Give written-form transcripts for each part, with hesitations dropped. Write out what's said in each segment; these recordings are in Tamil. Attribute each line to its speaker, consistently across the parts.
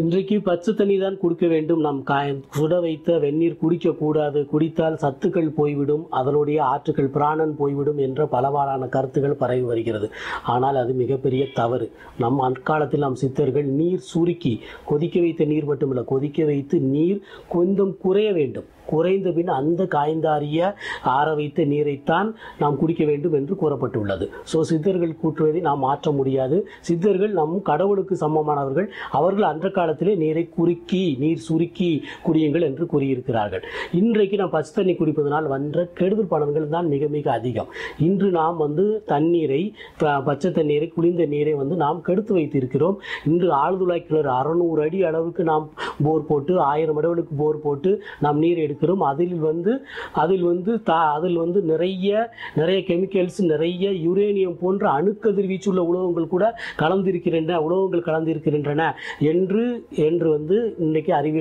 Speaker 1: இன்றைக்கு பச்சை தண்ணி தான் கொடுக்க வேண்டும். நாம் சுட வைத்த வெந்நீர் குடிக்கக்கூடாது, குடித்தால் சத்துக்கள் போய்விடும், அதனுடைய ஆற்றுக்கள் பிராணன் போய்விடும் என்ற பலவாறான கருத்துக்கள் பரவி வருகிறது. ஆனால் அது மிகப்பெரிய தவறு. நம் அக்காலத்தில் நம் சித்தர்கள் நீர் சுருக்கி கொதிக்க வைத்த நீர் மட்டுமல்ல, கொதிக்க வைத்து நீர் கொஞ்சம் குறைய வேண்டும், குறைந்த பின் அந்த காய்ந்தாரிய ஆற வைத்த நீரைத்தான் நாம் குடிக்க வேண்டும் என்று கூறப்பட்டுள்ளது. சித்தர்கள் கூற்றுவதை நாம் மாற்ற முடியாது. சித்தர்கள் நம் கடவுளுக்கு சமமானவர்கள். அவர்கள் அன்ற காலத்திலே நீரை குறுக்கி நீர் சுருக்கி குடியுங்கள் என்று கூறியிருக்கிறார்கள். இன்றைக்கு நாம் பச்சை தண்ணி குடிப்பதனால் வந்த கெடுதல் பலன்கள் தான் மிக மிக அதிகம். இன்று நாம் தண்ணீரை, பச்சை தண்ணீரை, குளிர்ந்த நீரை நாம் கெடுத்து வைத்திருக்கிறோம். இன்று ஆழ்துளை கிணறு 600 அடி அளவுக்கு நாம் போர் போட்டு 1000 அடவுகளுக்கு போர் போட்டு நாம் நீர் எடுக்கிறோம். அதில் நிறைய கெமிக்கல்ஸ், நிறைய யுரேனியம் போன்ற அணுக்கதிர்வீச்சுள்ள உலோகங்கள் கூட கலந்திருக்கின்றன என்று இன்றைக்கு அறிவு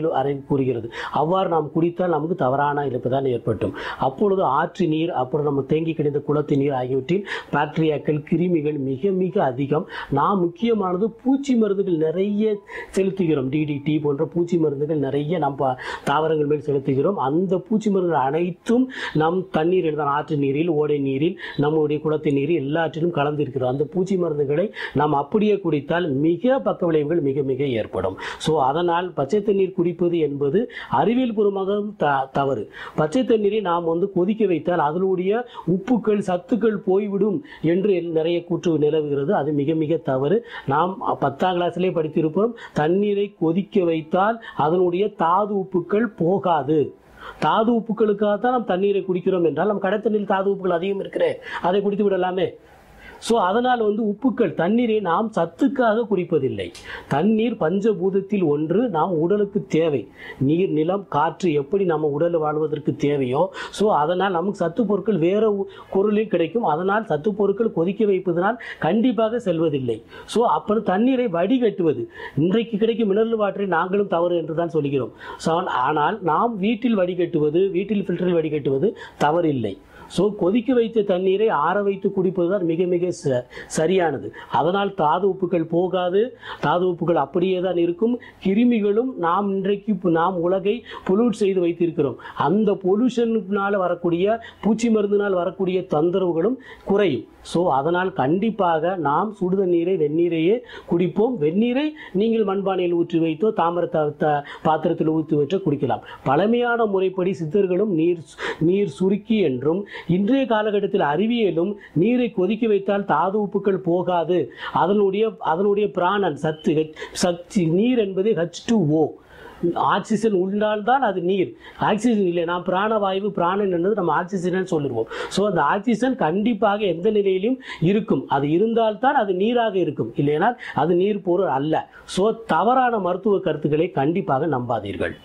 Speaker 1: கூறுகிறது. அவ்வாறு நாம் குடித்தால் நமக்கு தவறான இழப்பு தான் ஏற்பட்டும். அப்பொழுது ஆற்று நீர், அப்புறம் நம்ம தேங்கி கிடைத்த குளத்து நீர் ஆகியவற்றில் பாக்டீரியாக்கள், கிருமிகள் மிக மிக அதிகம். நாம் முக்கியமானது பூச்சி மருந்துகள் நிறைய செலுத்துகிறோம். DDT போன்ற பூச்சி மருந்துகள் நிறைய நம்ம தாவரங்கள் மேல் செலுத்துகிறோம். அந்த பூச்சி மருந்துகள் அனைத்தும் நம் தண்ணீரில் தான், ஆற்று நீரில், ஓடை நீரில், நம்முடைய குளத்து நீரில் எல்லாற்றிலும் கலந்திருக்கிறோம். அந்த பூச்சி மருந்துகளை நாம் அப்படியே குடித்தால் மிக பக்க விளைவுகள் மிக மிக ஏற்படும். அதனால் பச்சை தண்ணீர் குடிப்பது என்பது அறிவியல் பூர்வமாக தவறு. பச்சை தண்ணீரை நாம் கொதிக்க வைத்தால் அதனுடைய உப்புக்கள், சத்துக்கள் போய்விடும் என்று நிறைய கூற்று நிலவுகிறது. அது மிக மிக தவறு. நாம் 10ஆம் கிளாஸிலே படித்திருப்போம், தண்ணீரை கொதிக்க வைத்தால் அதனுடைய தாது உப்புக்கள் போகாது. தாது உப்புக்களுக்காகத்தான் நாம் தண்ணீரை குடிக்கிறோம் என்றால் நம் கடை தண்ணீர் தாது உப்புகள் அதிகம் இருக்கிறே, அதை குடித்து விடலாமே. அதனால் உப்புக்கள், தண்ணீரை நாம் சத்துக்காக குடிப்பதில்லை. தண்ணீர் பஞ்சபூதத்தில் ஒன்று, நாம் உடலுக்கு தேவை. நீர், நிலம், காற்று எப்படி நம்ம உடல் வாழ்வதற்கு தேவையோ, அதனால் நமக்கு சத்து பொருட்கள் வேறு பொருளில் கிடைக்கும். அதனால் சத்து பொருட்கள் கொதிக்க வைப்பதனால் கண்டிப்பாக செல்வதில்லை. அப்புறம் தண்ணீரை வடிகட்டுவது, இன்றைக்கு கிடைக்கும் மினரல் வாட்டரை நாங்களும் தவறு என்று தான் சொல்கிறோம். ஆனால் நாம் வீட்டில் வடிகட்டுவது, வீட்டில் ஃபில்டரில் வடிகட்டுவது தவறில்லை. கொதிக்க வைத்த தண்ணீரை ஆற வைத்து குடிப்பதுதான் மிக மிக சரியானது. அதனால் தாது உப்புகள் போகாது, தாது உப்புகள் அப்படியே தான் இருக்கும். கிருமிகளும் நாம் உலகை பொல்யூட் செய்து வைத்திருக்கிறோம். அந்த பொல்யூஷனால் வரக்கூடிய, பூச்சி மருந்தினால் வரக்கூடிய தொந்தரவுகளும் குறையும். அதனால் கண்டிப்பாக நாம் சுடுதண்ணீரை, வெந்நீரையே குடிப்போம். வெந்நீரை நீங்கள் மண்பானையில் ஊற்றி வைத்தோ தாமிர பாத்திரத்தில் ஊற்றி வைத்தோ குடிக்கலாம். பழமையான முறைப்படி சித்தர்களும் நீர் சுருக்கி என்றும், இன்றைய காலகட்டத்தில் அறிவியலும் நீரை கொதிக்க வைத்தால் தாது உப்புக்கள் போகாது, அதனுடைய பிராணன் சக்தி, நீர் என்பது H2O, ஆக்சிஜன் உண்டால்தான் அது நீர். ஆக்சிஜன் இல்லை, நாம் பிராணவாயு, பிராணன் என்பது நம்ம ஆக்சிஜன் சொல்லிடுவோம். அந்த ஆக்சிஜன் கண்டிப்பாக எந்த நிலையிலும் இருக்கும். அது இருந்தால்தான் அது நீராக இருக்கும், இல்லைனால் அது நீர் பொருள் அல்ல. தவறான மருத்துவ கருத்துக்களை கண்டிப்பாக நம்பாதீர்கள்.